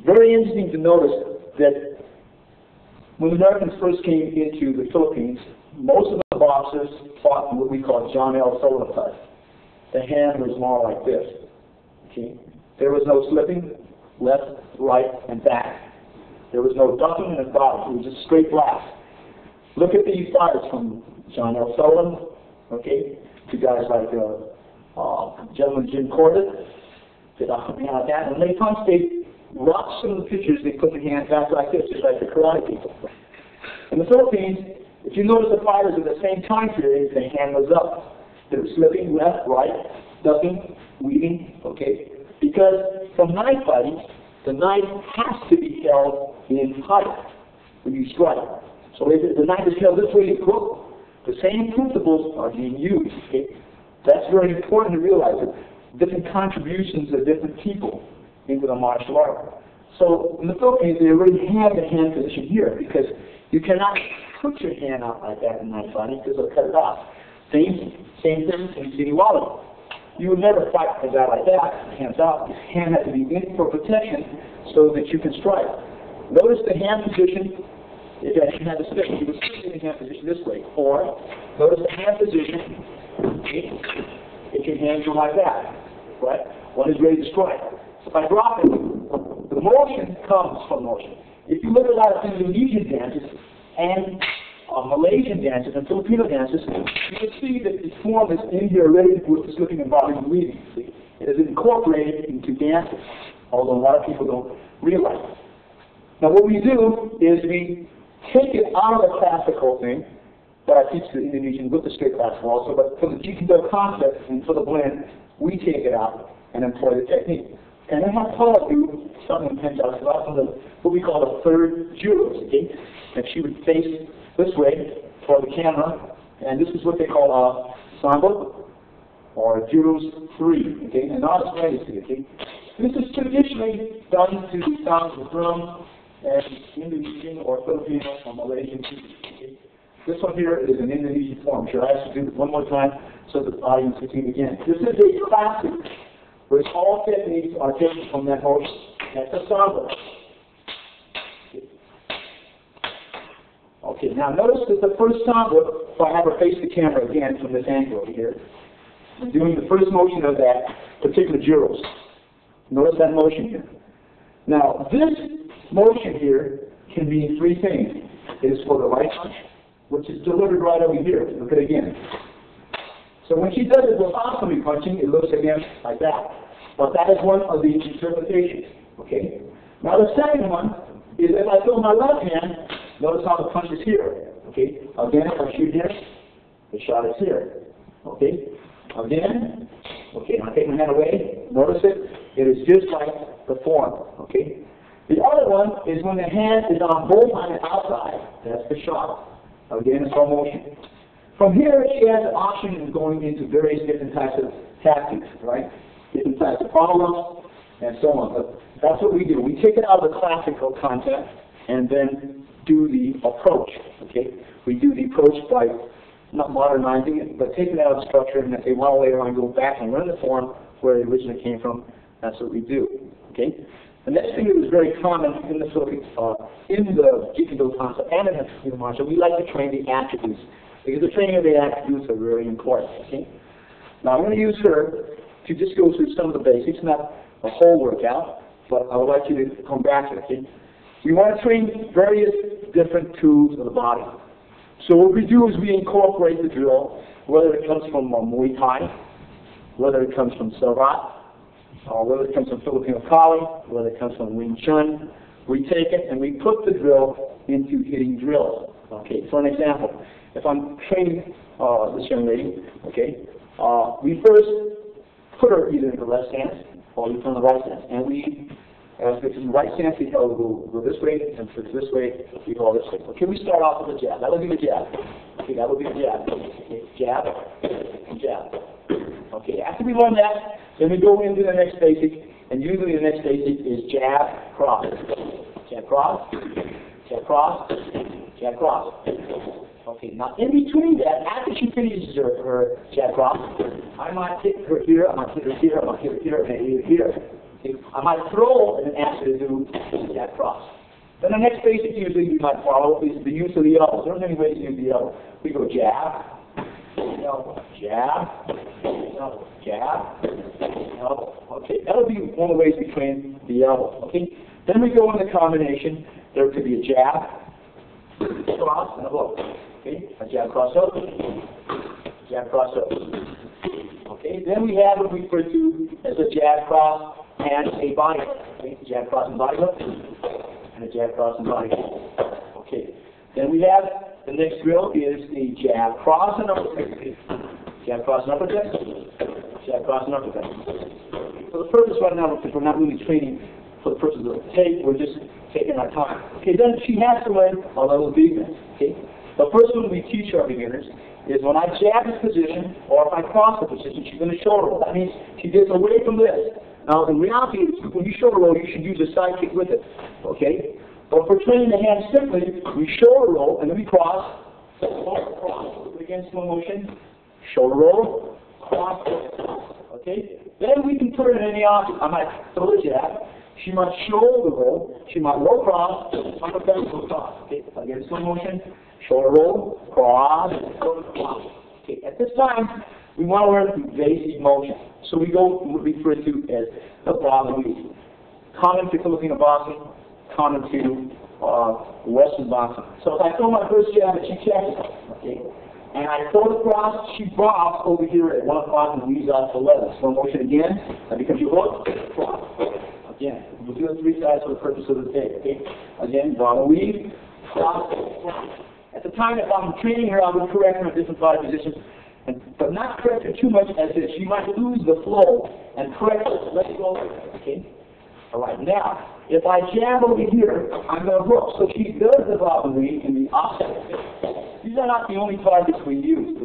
Very interesting to notice that when the Americans first came into the Philippines, most of the boxers fought what we call John L. Sullivan type. The hand was more like this. Okay? There was no slipping, left, right, and back. There was no ducking and bottom. It was just straight blast. Look at these fighters from John L. Sullivan, okay, to guys like gentleman Jim Corbett, did a hand like that. And when they punch, they watch some of the pictures, they put the hand back like this, just like the karate people. In the Philippines, if you notice the fighters at the same time period, the hand was up. They were slipping left, right, ducking, weaving, okay? Because from knife fighting, the knife has to be held in tight when you strike. So if the knife is held this way, you cook. The same principles are being used. Okay? That's very important to realize that different contributions of different people into the martial art. So in the Philippines, they already have the hand position here because you cannot put your hand out like that in knife fighting because they'll cut it off. Same thing in inequality. You would never fight a guy like that, hands out. His hand has to be in for protection so that you can strike. Notice the hand position. If you had to stick, you would stick in the hand position this way. Or notice the hand position. Okay, if your hands go like that, right? One is ready to strike. If I drop it, the motion comes from motion. If you look at a lot of Indonesian dances and Malaysian dances and Filipino dances, you can see that the form is in here already with the slipping and bobbing and weaving. It is incorporated into dances, although a lot of people don't realize it. Now what we do is we take it out of the classical thing, but I teach the Indonesian with the straight classical also, but for the Jeet Kune Do concept and for the blend, we take it out and employ the technique. And then have Paula do something in what we call the third judo, okay? And she would face this way toward the camera, and this is what they call a samba, or judo's 3, okay? And not as legacy, okay? This is traditionally done to the sound of the drum and Indonesian or Filipino or Malaysian music, okay? This one here is an Indonesian form. Should I ask you to do it one more time so that the audience can see it again? This is a classic, which all techniques are taken from that motion. That's a samba. Okay, now notice that the first samba, if I have her face the camera again from this angle over here, I'm doing the first motion of that particular gyros. Notice that motion here. Now, this motion here can mean 3 things. It is for the right punch, which is delivered right over here. Look at it again. So when she does it without somebody punching, it looks again like that. But that is one of the interpretations. Okay? Now the second one is if I throw my left hand, notice how the punch is here. Okay? Again, if I shoot here, the shot is here. Okay? Again. Okay, now I take my hand away. Notice it. It is just like the form. Okay? The other one is when the hand is on both on the outside. That's the shot. Again, it's all motion. From here, she has the option of going into various different types of tactics, right? Different types of follow-ups, and so on. But that's what we do. We take it out of the classical concept and then do the approach, okay? We do the approach by not modernizing it, but taking it out of the structure and say, well, later on, go back and run the form where it originally came from. That's what we do, okay? The next thing that was very common in the Philippines, in the Jeet Kune Do concept and in the Filipino martial, we like to train the attributes. Because the training of the attributes are very important, okay? Now I'm going to use her to just go through some of the basics, not a whole workout, but I would like you to come back to it, okay? We want to train various different tools of the body. So what we do is we incorporate the drill, whether it comes from Muay Thai, whether it comes from Sarat, or whether it comes from Filipino Kali, whether it comes from Wing Chun. We take it and we put the drill into hitting drills. Okay, for an example, if I'm training this young lady, okay, we first put her either in the left stance or we put her in the right stance. And we, as if it's in the right stance, we tell her to go this way, and if it's this way, we go this way. Okay, we start off with a jab. That would be the jab. Okay, that would be the jab. Okay, jab, jab. Okay, after we learn that, then we go into the next basic, and usually the next basic is jab, cross. Jab, cross, jab, cross, jab, cross. Okay, now in between that, after she finishes her jab cross, I might hit her here, I might hit her here, I might hit her here, and hit her here. Okay? I might throw and then ask her to do the jab cross. Then the next basic usually you might follow is the use of the elbow. There's many ways to use the elbow. We go jab, elbow, jab, elbow, jab, elbow. Okay, that'll be one of the ways we train the elbow. Okay, then we go in the combination. There could be a jab, cross, and a blow. Okay, a jab cross up, jab cross up. Okay, then we have what we refer to as a jab cross and a body hook. Okay, jab cross and body hook, and a jab cross and body hook. Okay, then we have the next drill is the jab cross and uppercut. Jab cross and uppercut, jab cross and uppercut. For the purpose right now, because we're not really training for the purpose of the tape, we're just taking our time. Okay, then she has to learn a level of defense. Okay, the first one we teach our beginners is when I jab this position, or if I cross the position, she's going to shoulder roll. That means she gets away from this. Now, in reality, when you shoulder roll, you should use a side kick with it. Okay? But for training the hand simply, we shoulder roll, and then we cross, cross. Again, slow motion, shoulder roll, cross, okay? Then we can put it in any option. I might throw a jab. She might shoulder roll. She might roll cross. Uppercut, roll cross. Okay? Again, slow motion, shoulder roll, cross, cross. Okay? At this time, we want to learn the basic motion. So we go what we refer to as the bob and weave. Common to Filipino boxing, common to Western boxing. So if I throw my first jab and she catches it, okay, and I throw it across, she bobs over here at 1 o'clock and weaves out to 11. Slow motion again, that becomes your hook, cross. Again, we'll do it 3 sides for the purpose of the day, okay? Again, bob and weave, cross, cross. At the time, if I'm training her, I would correct her in different body positions, but not correct her too much as if she might lose the flow and correct her. Let it go. Okay? All right. Now, if I jab over here, I'm going to hook. So she does the bob and weave in the opposite. These are not the only targets we use.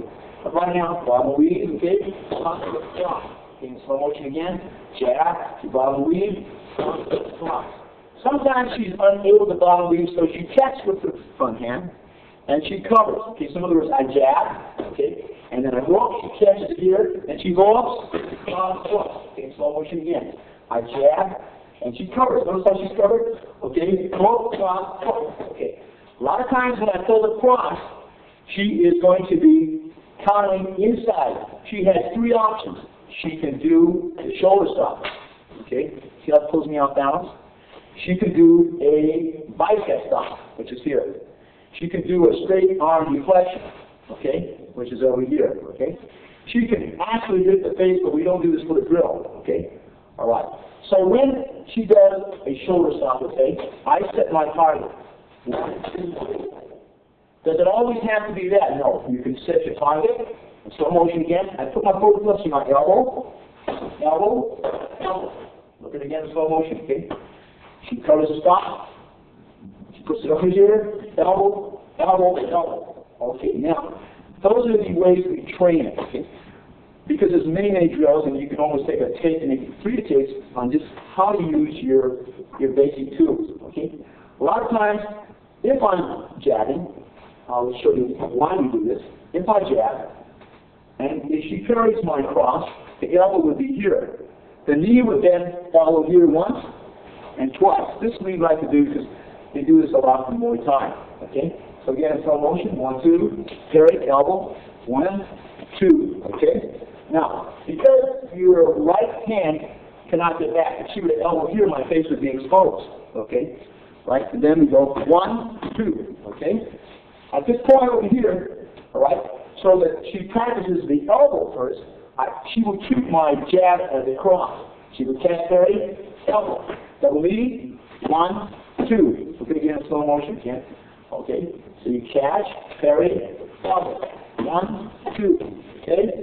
But right now, bob and weave, okay? Okay, in slow motion again. Jab, bob and weave, cross. Sometimes she's unable to bob and weave, so she catches with the front hand. And she covers. Okay, so in other words, I jab, okay, and then I hook, she catches it here, and she hooks, cross. Okay, slow motion again. I jab, and she covers. Notice how she's covered? Okay, hook, cross, cover. Okay. A lot of times when I pull the cross, she is going to be countering inside. She has 3 options. She can do the shoulder stop. Okay, see how it pulls me off balance? She can do a bicep stop, which is here. She can do a straight arm deflection, okay, which is over here, okay. She can actually hit the face, but we don't do this for the drill, okay. All right. So when she does a shoulder stop, okay, I set my target. 1, 2, 3. Does it always have to be that? No. You can set your target. In slow motion again. I put my foot close to my elbow, elbow, elbow. Look at it again in slow motion, okay. She covers the stop. Puts it over here, elbow, elbow, elbow. Okay, now, those are the ways we train it, okay? Because there's many, many drills, and you can almost take a tape and make 3 takes on just how to use your basic tools, okay? A lot of times, if I'm jabbing, I'll show you why we do this. If I jab, and if she parries my cross, the elbow would be here. The knee would then follow here once and twice. This we like to do because they do this a lot in Muay Thai. Okay? So again, in slow motion, 1, 2, parry, elbow, 1, 2. Okay? Now, because your right hand cannot get back, if she were to elbow here, my face would be exposed. Okay? Right? And then we go 1, 2. Okay? At this point over here, all right, so that she practices the elbow first, she will treat my jab as a cross. She would catch parry, elbow, double knee, 1, 2. We're going to get in slow motion again. Okay? So you catch, parry, elbow. 1, 2. Okay?